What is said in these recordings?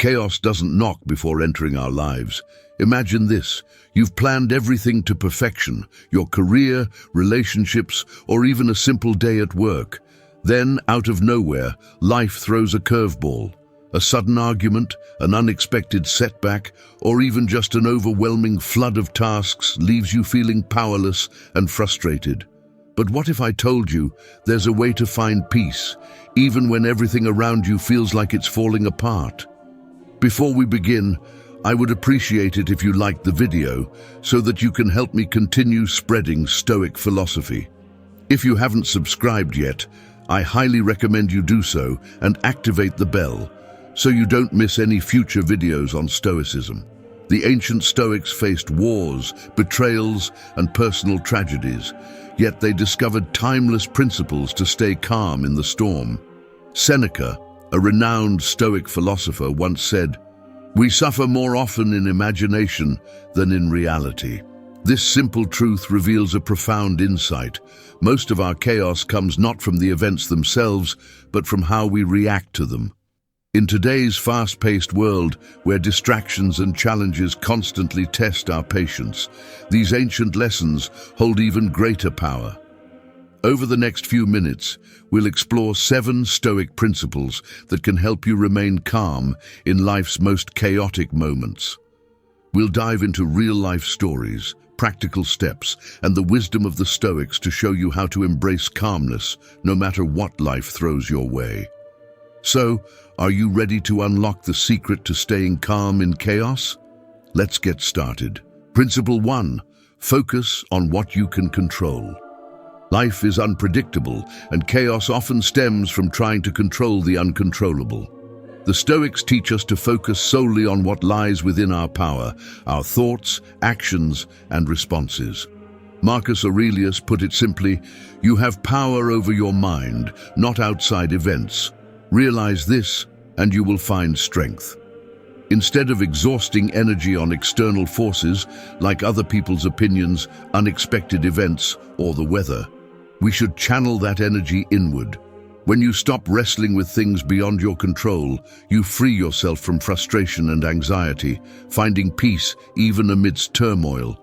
Chaos doesn't knock before entering our lives. Imagine this. You've planned everything to perfection, your career, relationships, or even a simple day at work. Then, out of nowhere, life throws a curveball. A sudden argument, an unexpected setback, or even just an overwhelming flood of tasks leaves you feeling powerless and frustrated. But what if I told you there's a way to find peace, even when everything around you feels like it's falling apart? Before we begin, I would appreciate it if you liked the video so that you can help me continue spreading Stoic philosophy. If you haven't subscribed yet, I highly recommend you do so and activate the bell so you don't miss any future videos on Stoicism. The ancient Stoics faced wars, betrayals, and personal tragedies, yet they discovered timeless principles to stay calm in the storm. Seneca, a renowned Stoic philosopher, once said, "We suffer more often in imagination than in reality." This simple truth reveals a profound insight. Most of our chaos comes not from the events themselves, but from how we react to them. In today's fast-paced world, where distractions and challenges constantly test our patience, these ancient lessons hold even greater power. Over the next few minutes, we'll explore 7 Stoic principles that can help you remain calm in life's most chaotic moments. We'll dive into real-life stories, practical steps, and the wisdom of the Stoics to show you how to embrace calmness no matter what life throws your way. So, are you ready to unlock the secret to staying calm in chaos? Let's get started. Principle 1. Focus on what you can control. Life is unpredictable, and chaos often stems from trying to control the uncontrollable. The Stoics teach us to focus solely on what lies within our power, our thoughts, actions, and responses. Marcus Aurelius put it simply, "You have power over your mind, not outside events. Realize this, and you will find strength." Instead of exhausting energy on external forces, like other people's opinions, unexpected events, or the weather, we should channel that energy inward. When you stop wrestling with things beyond your control, you free yourself from frustration and anxiety, finding peace even amidst turmoil.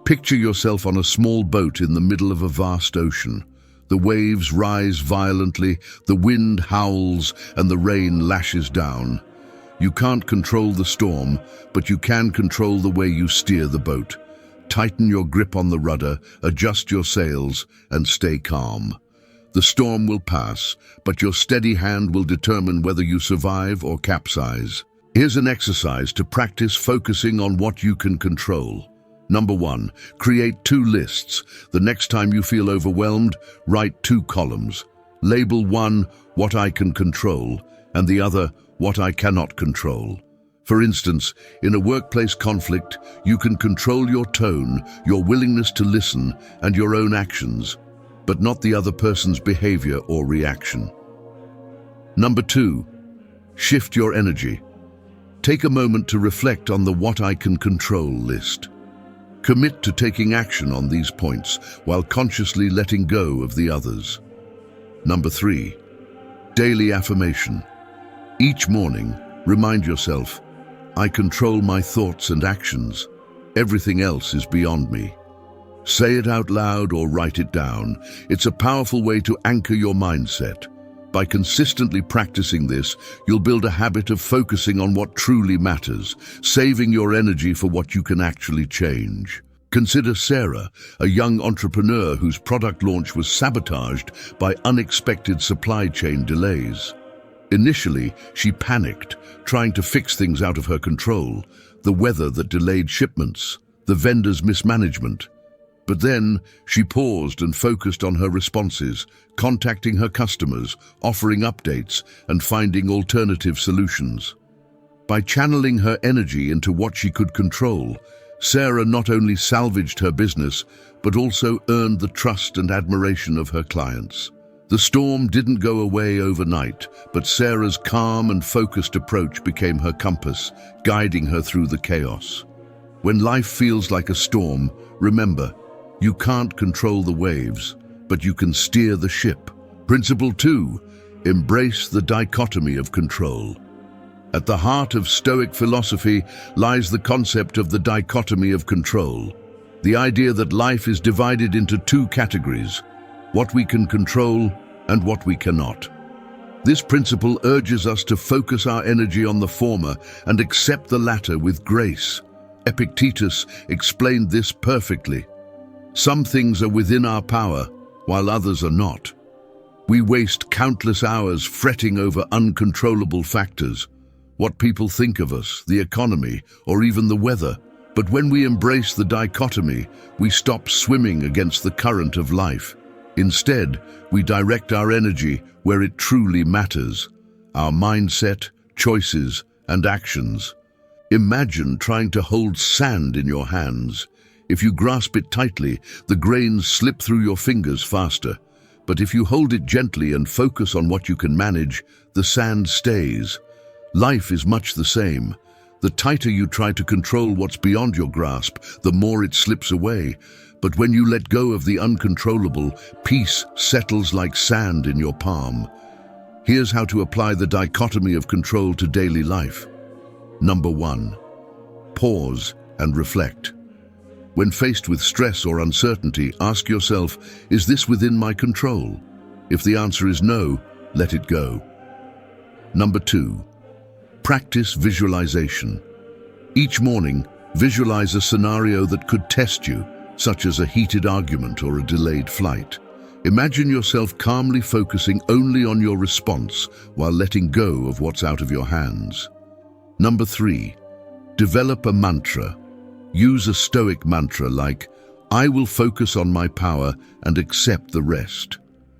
Picture yourself on a small boat in the middle of a vast ocean. The waves rise violently, the wind howls, and the rain lashes down. You can't control the storm, but you can control the way you steer the boat. Tighten your grip on the rudder, adjust your sails, and stay calm. The storm will pass, but your steady hand will determine whether you survive or capsize. Here's an exercise to practice focusing on what you can control. Number 1, create 2 lists. The next time you feel overwhelmed, write 2 columns. Label 1, what I can control, and the other, what I cannot control. For instance, in a workplace conflict, you can control your tone, your willingness to listen, and your own actions, but not the other person's behavior or reaction. Number 2, shift your energy. Take a moment to reflect on the what I can control list. Commit to taking action on these points while consciously letting go of the others. Number 3, daily affirmation. Each morning, remind yourself, I control my thoughts and actions. Everything else is beyond me. Say it out loud or write it down. It's a powerful way to anchor your mindset. By consistently practicing this, you'll build a habit of focusing on what truly matters, saving your energy for what you can actually change. Consider Sarah, a young entrepreneur whose product launch was sabotaged by unexpected supply chain delays. Initially, she panicked, trying to fix things out of her control, the weather that delayed shipments, the vendor's mismanagement. But then, she paused and focused on her responses, contacting her customers, offering updates, and finding alternative solutions. By channeling her energy into what she could control, Sarah not only salvaged her business, but also earned the trust and admiration of her clients. The storm didn't go away overnight, but Sarah's calm and focused approach became her compass, guiding her through the chaos. When life feels like a storm, remember, you can't control the waves, but you can steer the ship. Principle 2, embrace the dichotomy of control. At the heart of Stoic philosophy lies the concept of the dichotomy of control, the idea that life is divided into two categories, what we can control and what we cannot. This principle urges us to focus our energy on the former and accept the latter with grace. Epictetus explained this perfectly. Some things are within our power, while others are not. We waste countless hours fretting over uncontrollable factors, what people think of us, the economy, or even the weather. But when we embrace the dichotomy, we stop swimming against the current of life. Instead, we direct our energy where it truly matters, our mindset, choices, and actions. Imagine trying to hold sand in your hands. If you grasp it tightly, the grains slip through your fingers faster. But if you hold it gently and focus on what you can manage, the sand stays. Life is much the same. The tighter you try to control what's beyond your grasp, the more it slips away. But when you let go of the uncontrollable, peace settles like sand in your palm. Here's how to apply the dichotomy of control to daily life. Number 1. Pause and reflect. When faced with stress or uncertainty, ask yourself, is this within my control? If the answer is no, let it go. Number 2. Practice visualization. Each morning, visualize a scenario that could test you, such as a heated argument or a delayed flight. Imagine yourself calmly focusing only on your response while letting go of what's out of your hands. Number 3. Develop a mantra. Use a Stoic mantra like, I will focus on my power and accept the rest.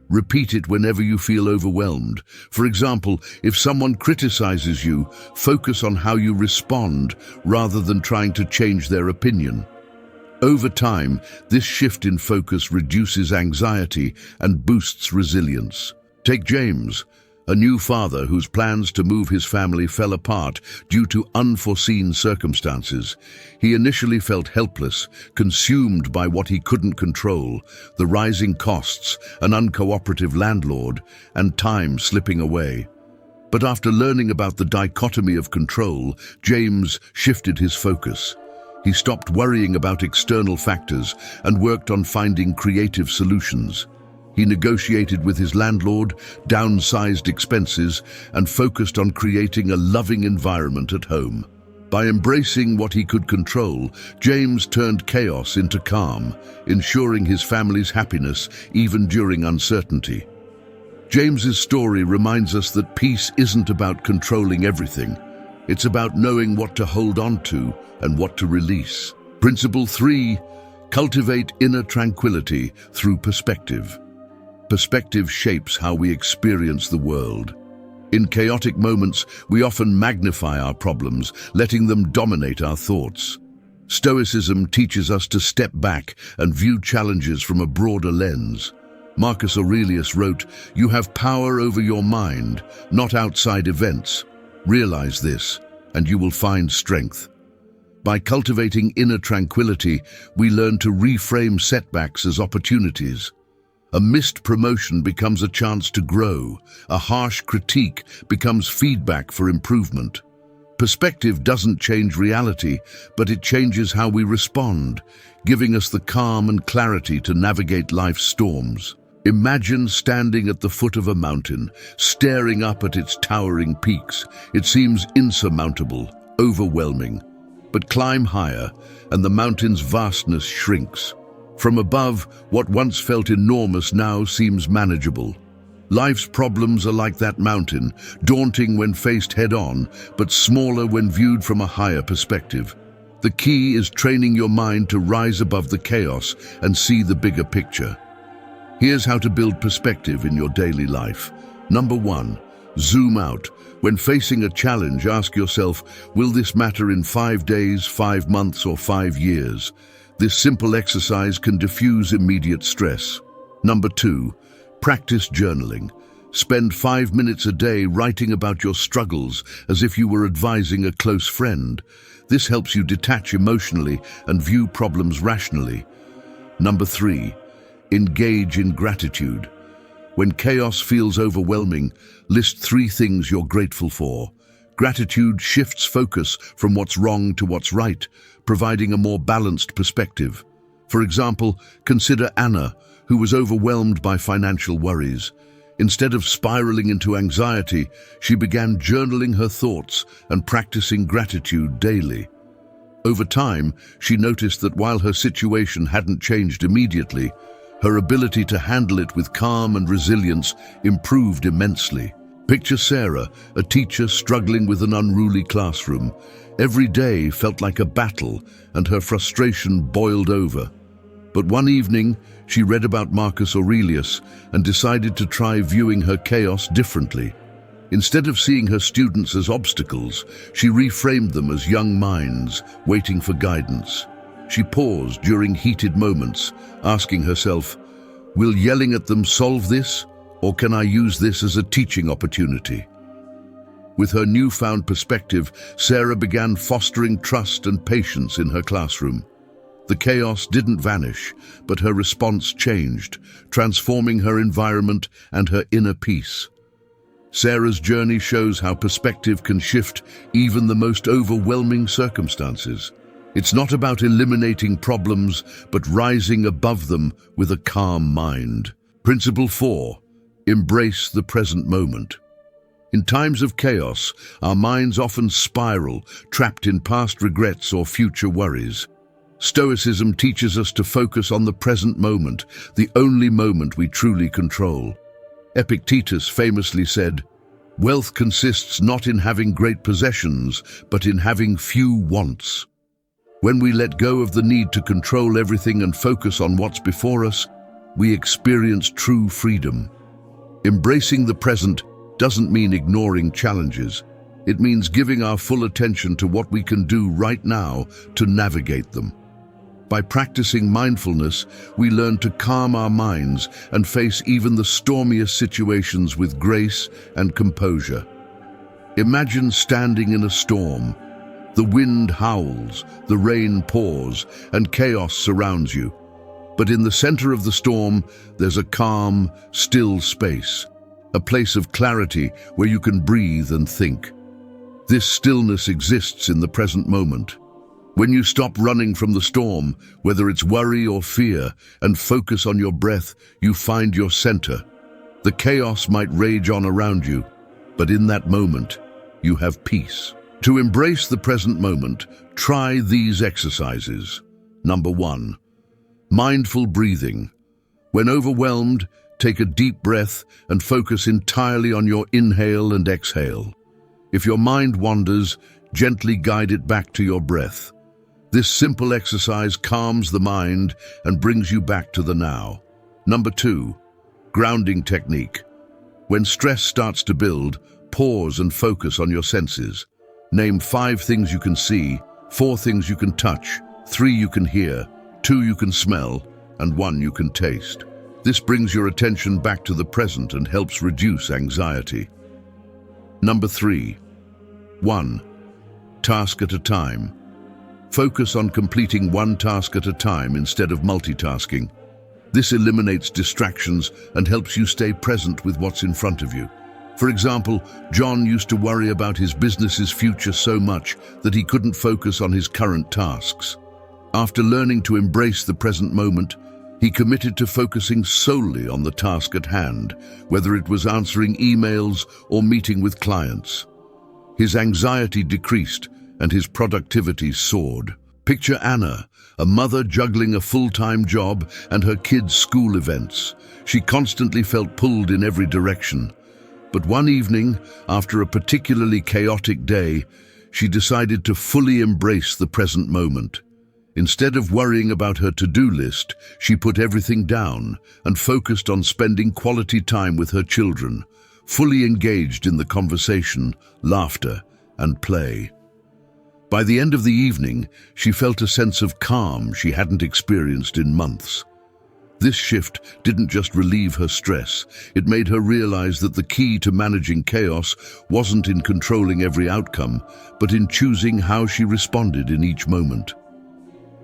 Repeat it whenever you feel overwhelmed. For example, if someone criticizes you, focus on how you respond rather than trying to change their opinion. Over time, this shift in focus reduces anxiety and boosts resilience. Take James, a new father whose plans to move his family fell apart due to unforeseen circumstances. He initially felt helpless, consumed by what he couldn't control, the rising costs, an uncooperative landlord, and time slipping away. But after learning about the dichotomy of control, James shifted his focus. He stopped worrying about external factors and worked on finding creative solutions. He negotiated with his landlord, downsized expenses, and focused on creating a loving environment at home. By embracing what he could control, James turned chaos into calm, ensuring his family's happiness even during uncertainty. James's story reminds us that peace isn't about controlling everything. It's about knowing what to hold on to and what to release. Principle 3. Cultivate inner tranquility through perspective. Perspective shapes how we experience the world. In chaotic moments, we often magnify our problems, letting them dominate our thoughts. Stoicism teaches us to step back and view challenges from a broader lens. Marcus Aurelius wrote, "You have power over your mind, not outside events. Realize this, and you will find strength." By cultivating inner tranquility, we learn to reframe setbacks as opportunities. A missed promotion becomes a chance to grow. A harsh critique becomes feedback for improvement. Perspective doesn't change reality, but it changes how we respond, giving us the calm and clarity to navigate life's storms. Imagine standing at the foot of a mountain, staring up at its towering peaks. It seems insurmountable, overwhelming. But climb higher, and the mountain's vastness shrinks. From above, what once felt enormous now seems manageable. Life's problems are like that mountain, daunting when faced head-on, but smaller when viewed from a higher perspective. The key is training your mind to rise above the chaos and see the bigger picture. Here's how to build perspective in your daily life. Number 1. Zoom out. When facing a challenge, ask yourself, will this matter in 5 days, 5 months, or 5 years? This simple exercise can diffuse immediate stress. Number 2. Practice journaling. Spend 5 minutes a day writing about your struggles as if you were advising a close friend. This helps you detach emotionally and view problems rationally. Number 3. Engage in gratitude. When chaos feels overwhelming, list 3 things you're grateful for. Gratitude shifts focus from what's wrong to what's right, providing a more balanced perspective. For example, consider Anna, who was overwhelmed by financial worries. Instead of spiraling into anxiety, she began journaling her thoughts and practicing gratitude daily. Over time, she noticed that while her situation hadn't changed immediately, her ability to handle it with calm and resilience improved immensely. Picture Sarah, a teacher struggling with an unruly classroom. Every day felt like a battle, and her frustration boiled over. But one evening, she read about Marcus Aurelius and decided to try viewing her chaos differently. Instead of seeing her students as obstacles, she reframed them as young minds waiting for guidance. She paused during heated moments, asking herself, "Will yelling at them solve this, or can I use this as a teaching opportunity?" With her newfound perspective, Sarah began fostering trust and patience in her classroom. The chaos didn't vanish, but her response changed, transforming her environment and her inner peace. Sarah's journey shows how perspective can shift even the most overwhelming circumstances. It's not about eliminating problems, but rising above them with a calm mind. Principle 4. Embrace the present moment. In times of chaos, our minds often spiral, trapped in past regrets or future worries. Stoicism teaches us to focus on the present moment, the only moment we truly control. Epictetus famously said, "Wealth consists not in having great possessions, but in having few wants." When we let go of the need to control everything and focus on what's before us, we experience true freedom. Embracing the present doesn't mean ignoring challenges. It means giving our full attention to what we can do right now to navigate them. By practicing mindfulness, we learn to calm our minds and face even the stormiest situations with grace and composure. Imagine standing in a storm. The wind howls, the rain pours, and chaos surrounds you. But in the center of the storm, there's a calm, still space, a place of clarity where you can breathe and think. This stillness exists in the present moment. When you stop running from the storm, whether it's worry or fear, and focus on your breath, you find your center. The chaos might rage on around you, but in that moment, you have peace. To embrace the present moment, try these exercises. Number 1. Mindful breathing. When overwhelmed, take a deep breath and focus entirely on your inhale and exhale. If your mind wanders, gently guide it back to your breath. This simple exercise calms the mind and brings you back to the now. Number 2. Grounding technique. When stress starts to build, pause and focus on your senses. Name 5 things you can see, 4 things you can touch, 3 you can hear, 2 you can smell, and 1 you can taste. This brings your attention back to the present and helps reduce anxiety. Number 3. 1. Task at a time. Focus on completing one task at a time instead of multitasking. This eliminates distractions and helps you stay present with what's in front of you. For example, John used to worry about his business's future so much that he couldn't focus on his current tasks. After learning to embrace the present moment, he committed to focusing solely on the task at hand, whether it was answering emails or meeting with clients. His anxiety decreased and his productivity soared. Picture Anna, a mother juggling a full-time job and her kids' school events. She constantly felt pulled in every direction. But one evening, after a particularly chaotic day, she decided to fully embrace the present moment. Instead of worrying about her to-do list, she put everything down and focused on spending quality time with her children, fully engaged in the conversation, laughter, and play. By the end of the evening, she felt a sense of calm she hadn't experienced in months. This shift didn't just relieve her stress, it made her realize that the key to managing chaos wasn't in controlling every outcome, but in choosing how she responded in each moment.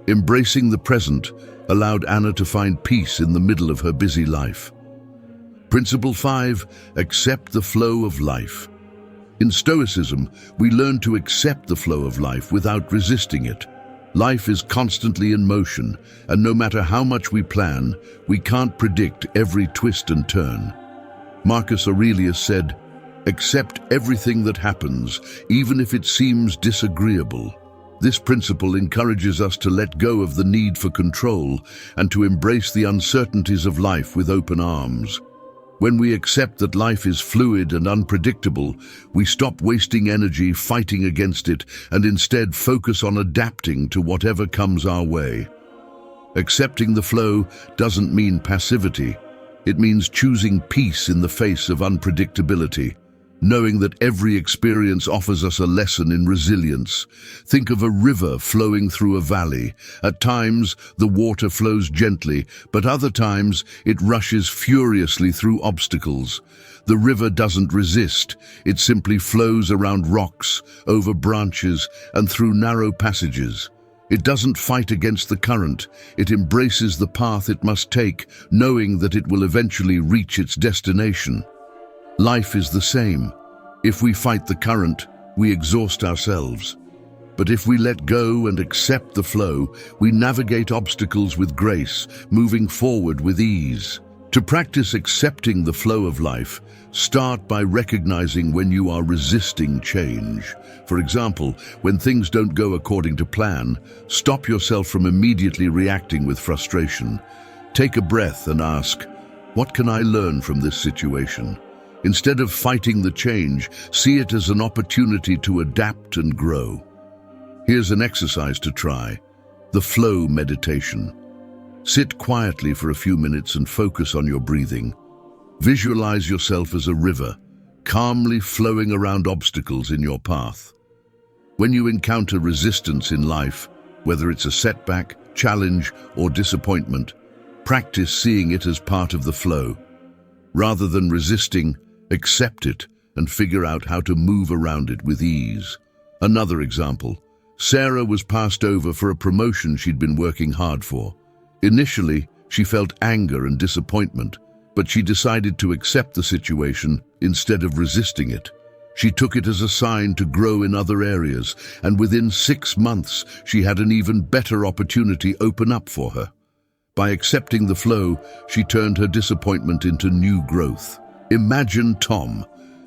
Embracing the present allowed Anna to find peace in the middle of her busy life. Principle 5. Accept the flow of life. In Stoicism, we learn to accept the flow of life without resisting it. Life is constantly in motion, and no matter how much we plan, we can't predict every twist and turn. Marcus Aurelius said, "Accept everything that happens, even if it seems disagreeable." This principle encourages us to let go of the need for control and to embrace the uncertainties of life with open arms. When we accept that life is fluid and unpredictable, we stop wasting energy fighting against it and instead focus on adapting to whatever comes our way. Accepting the flow doesn't mean passivity. It means choosing peace in the face of unpredictability, knowing that every experience offers us a lesson in resilience. Think of a river flowing through a valley. At times, the water flows gently, but other times, it rushes furiously through obstacles. The river doesn't resist. It simply flows around rocks, over branches, and through narrow passages. It doesn't fight against the current. It embraces the path it must take, knowing that it will eventually reach its destination. Life is the same. If we fight the current, we exhaust ourselves. But if we let go and accept the flow, we navigate obstacles with grace, moving forward with ease. To practice accepting the flow of life, start by recognizing when you are resisting change. For example, when things don't go according to plan, stop yourself from immediately reacting with frustration. Take a breath and ask, "What can I learn from this situation?" Instead of fighting the change, see it as an opportunity to adapt and grow. Here's an exercise to try: the flow meditation. Sit quietly for a few minutes and focus on your breathing. Visualize yourself as a river, calmly flowing around obstacles in your path. When you encounter resistance in life, whether it's a setback, challenge, or disappointment, practice seeing it as part of the flow. Rather than resisting, accept it and figure out how to move around it with ease. Another example: Sarah was passed over for a promotion she'd been working hard for. Initially, she felt anger and disappointment, but she decided to accept the situation instead of resisting it. She took it as a sign to grow in other areas, and within 6 months, she had an even better opportunity open up for her. By accepting the flow, she turned her disappointment into new growth. Imagine Tom,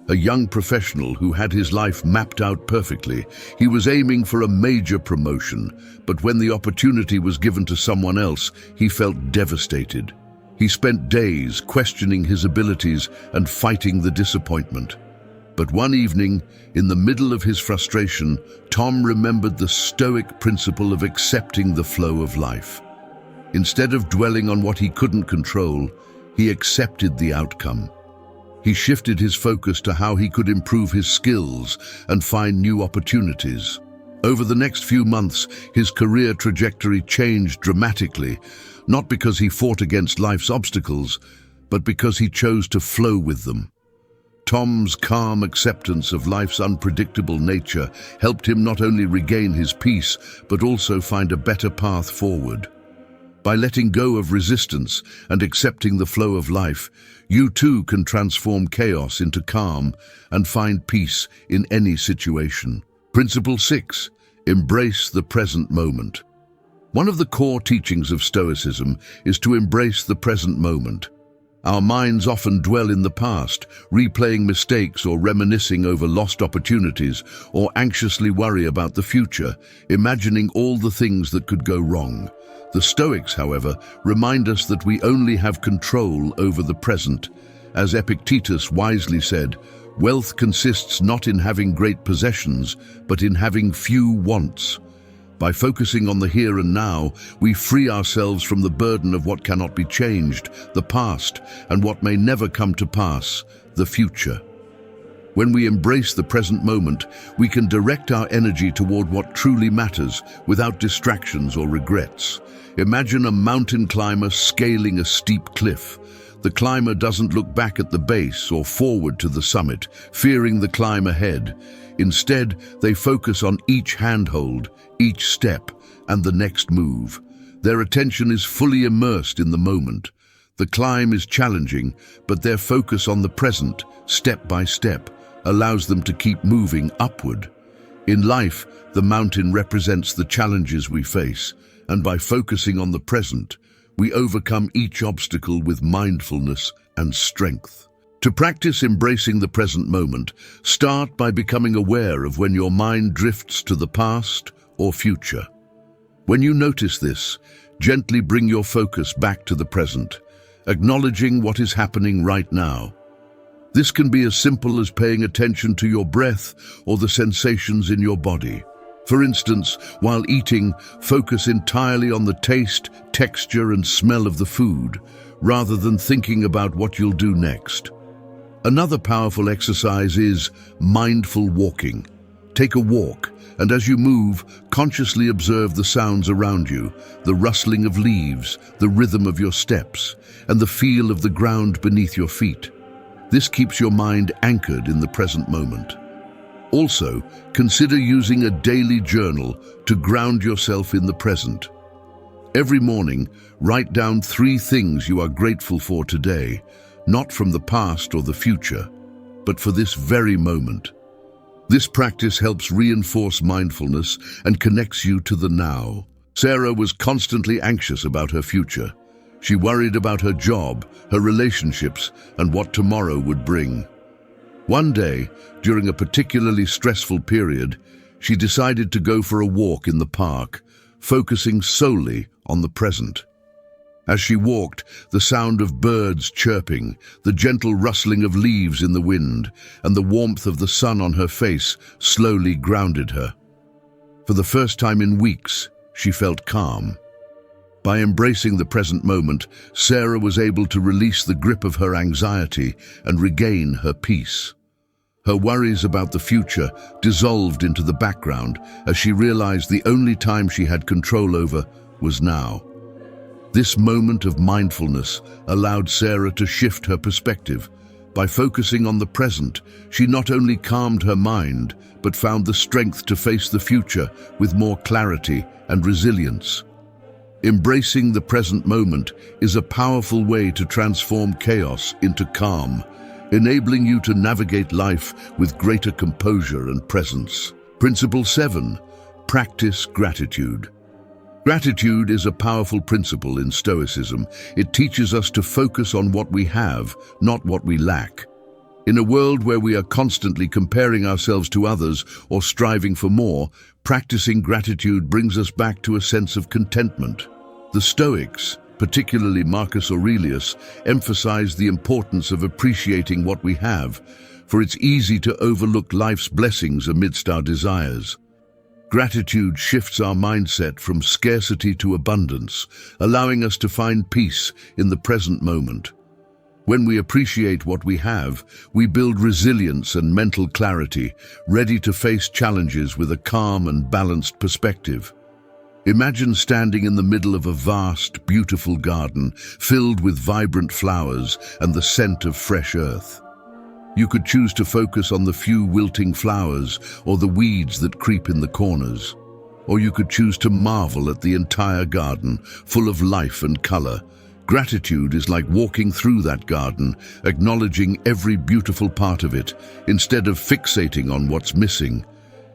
a young professional who had his life mapped out perfectly. He was aiming for a major promotion, but when the opportunity was given to someone else, he felt devastated. He spent days questioning his abilities and fighting the disappointment. But one evening, in the middle of his frustration, Tom remembered the Stoic principle of accepting the flow of life. Instead of dwelling on what he couldn't control, he accepted the outcome. He shifted his focus to how he could improve his skills and find new opportunities. Over the next few months, his career trajectory changed dramatically, not because he fought against life's obstacles, but because he chose to flow with them. Tom's calm acceptance of life's unpredictable nature helped him not only regain his peace, but also find a better path forward. By letting go of resistance and accepting the flow of life, you too can transform chaos into calm and find peace in any situation. Principle 6. Embrace the present moment. One of the core teachings of Stoicism is to embrace the present moment. Our minds often dwell in the past, replaying mistakes or reminiscing over lost opportunities, or anxiously worry about the future, imagining all the things that could go wrong. The Stoics, however, remind us that we only have control over the present. As Epictetus wisely said, "Wealth consists not in having great possessions, but in having few wants." By focusing on the here and now, we free ourselves from the burden of what cannot be changed, the past, and what may never come to pass, the future. When we embrace the present moment, we can direct our energy toward what truly matters without distractions or regrets. Imagine a mountain climber scaling a steep cliff. The climber doesn't look back at the base or forward to the summit, fearing the climb ahead. Instead, they focus on each handhold, each step, and the next move. Their attention is fully immersed in the moment. The climb is challenging, but their focus on the present, step by step, allows them to keep moving upward. In life, the mountain represents the challenges we face, and by focusing on the present, we overcome each obstacle with mindfulness and strength. To practice embracing the present moment, start by becoming aware of when your mind drifts to the past or future. When you notice this, gently bring your focus back to the present, acknowledging what is happening right now. This can be as simple as paying attention to your breath or the sensations in your body. For instance, while eating, focus entirely on the taste, texture, and smell of the food, rather than thinking about what you'll do next. Another powerful exercise is mindful walking. Take a walk, and as you move, consciously observe the sounds around you, the rustling of leaves, the rhythm of your steps, and the feel of the ground beneath your feet. This keeps your mind anchored in the present moment. Also, consider using a daily journal to ground yourself in the present. Every morning, write down 3 things you are grateful for today, not from the past or the future, but for this very moment. This practice helps reinforce mindfulness and connects you to the now. Sarah was constantly anxious about her future. She worried about her job, her relationships, and what tomorrow would bring. One day, during a particularly stressful period, she decided to go for a walk in the park, focusing solely on the present. As she walked, the sound of birds chirping, the gentle rustling of leaves in the wind, and the warmth of the sun on her face slowly grounded her. For the first time in weeks, she felt calm. By embracing the present moment, Sarah was able to release the grip of her anxiety and regain her peace. Her worries about the future dissolved into the background as she realized the only time she had control over was now. This moment of mindfulness allowed Sarah to shift her perspective. By focusing on the present, she not only calmed her mind, but found the strength to face the future with more clarity and resilience. Embracing the present moment is a powerful way to transform chaos into calm, enabling you to navigate life with greater composure and presence. Principle 7. Practice gratitude. Gratitude is a powerful principle in Stoicism. It teaches us to focus on what we have, not what we lack. In a world where we are constantly comparing ourselves to others or striving for more, practicing gratitude brings us back to a sense of contentment. The Stoics, particularly Marcus Aurelius, emphasized the importance of appreciating what we have, for it's easy to overlook life's blessings amidst our desires. Gratitude shifts our mindset from scarcity to abundance, allowing us to find peace in the present moment. When we appreciate what we have, we build resilience and mental clarity, ready to face challenges with a calm and balanced perspective. Imagine standing in the middle of a vast, beautiful garden filled with vibrant flowers and the scent of fresh earth. You could choose to focus on the few wilting flowers or the weeds that creep in the corners. Or you could choose to marvel at the entire garden, full of life and color. Gratitude is like walking through that garden, acknowledging every beautiful part of it, instead of fixating on what's missing.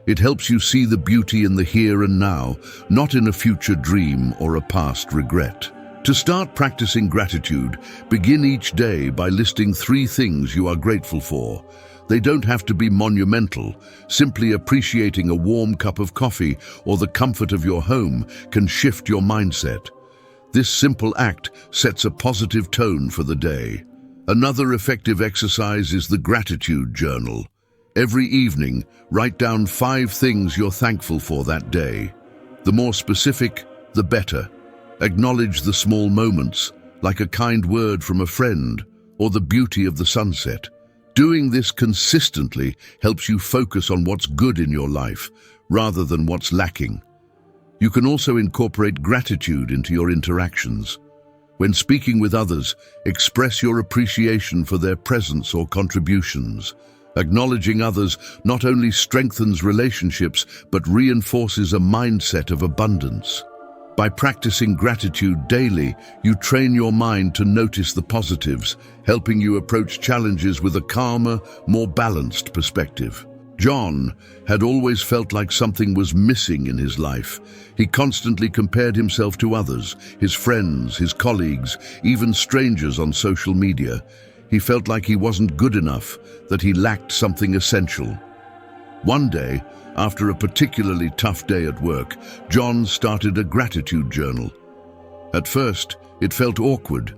It helps you see the beauty in the here and now, not in a future dream or a past regret. To start practicing gratitude, begin each day by listing 3 things you are grateful for. They don't have to be monumental. Simply appreciating a warm cup of coffee or the comfort of your home can shift your mindset. This simple act sets a positive tone for the day. Another effective exercise is the gratitude journal. Every evening, write down 5 things you're thankful for that day. The more specific, the better. Acknowledge the small moments, like a kind word from a friend or the beauty of the sunset. Doing this consistently helps you focus on what's good in your life, rather than what's lacking. You can also incorporate gratitude into your interactions. When speaking with others, express your appreciation for their presence or contributions. Acknowledging others not only strengthens relationships, but reinforces a mindset of abundance. By practicing gratitude daily, you train your mind to notice the positives, helping you approach challenges with a calmer, more balanced perspective. John had always felt like something was missing in his life. He constantly compared himself to others, his friends, his colleagues, even strangers on social media. He felt like he wasn't good enough, that he lacked something essential. One day, after a particularly tough day at work, John started a gratitude journal. At first, it felt awkward,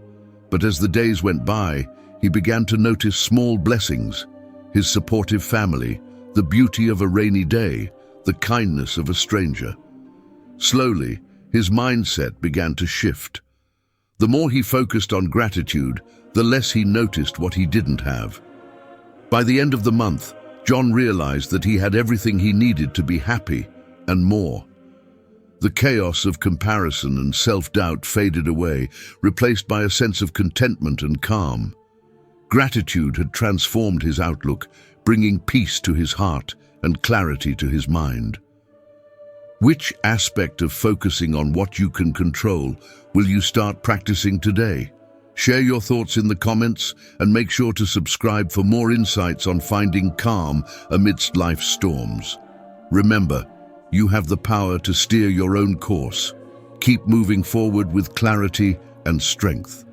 but as the days went by, he began to notice small blessings: his supportive family, the beauty of a rainy day, the kindness of a stranger. Slowly, his mindset began to shift. The more he focused on gratitude, the less he noticed what he didn't have. By the end of the month, John realized that he had everything he needed to be happy, and more. The chaos of comparison and self-doubt faded away, replaced by a sense of contentment and calm. Gratitude had transformed his outlook, bringing peace to his heart and clarity to his mind. Which aspect of focusing on what you can control will you start practicing today? Share your thoughts in the comments and make sure to subscribe for more insights on finding calm amidst life's storms. Remember, you have the power to steer your own course. Keep moving forward with clarity and strength.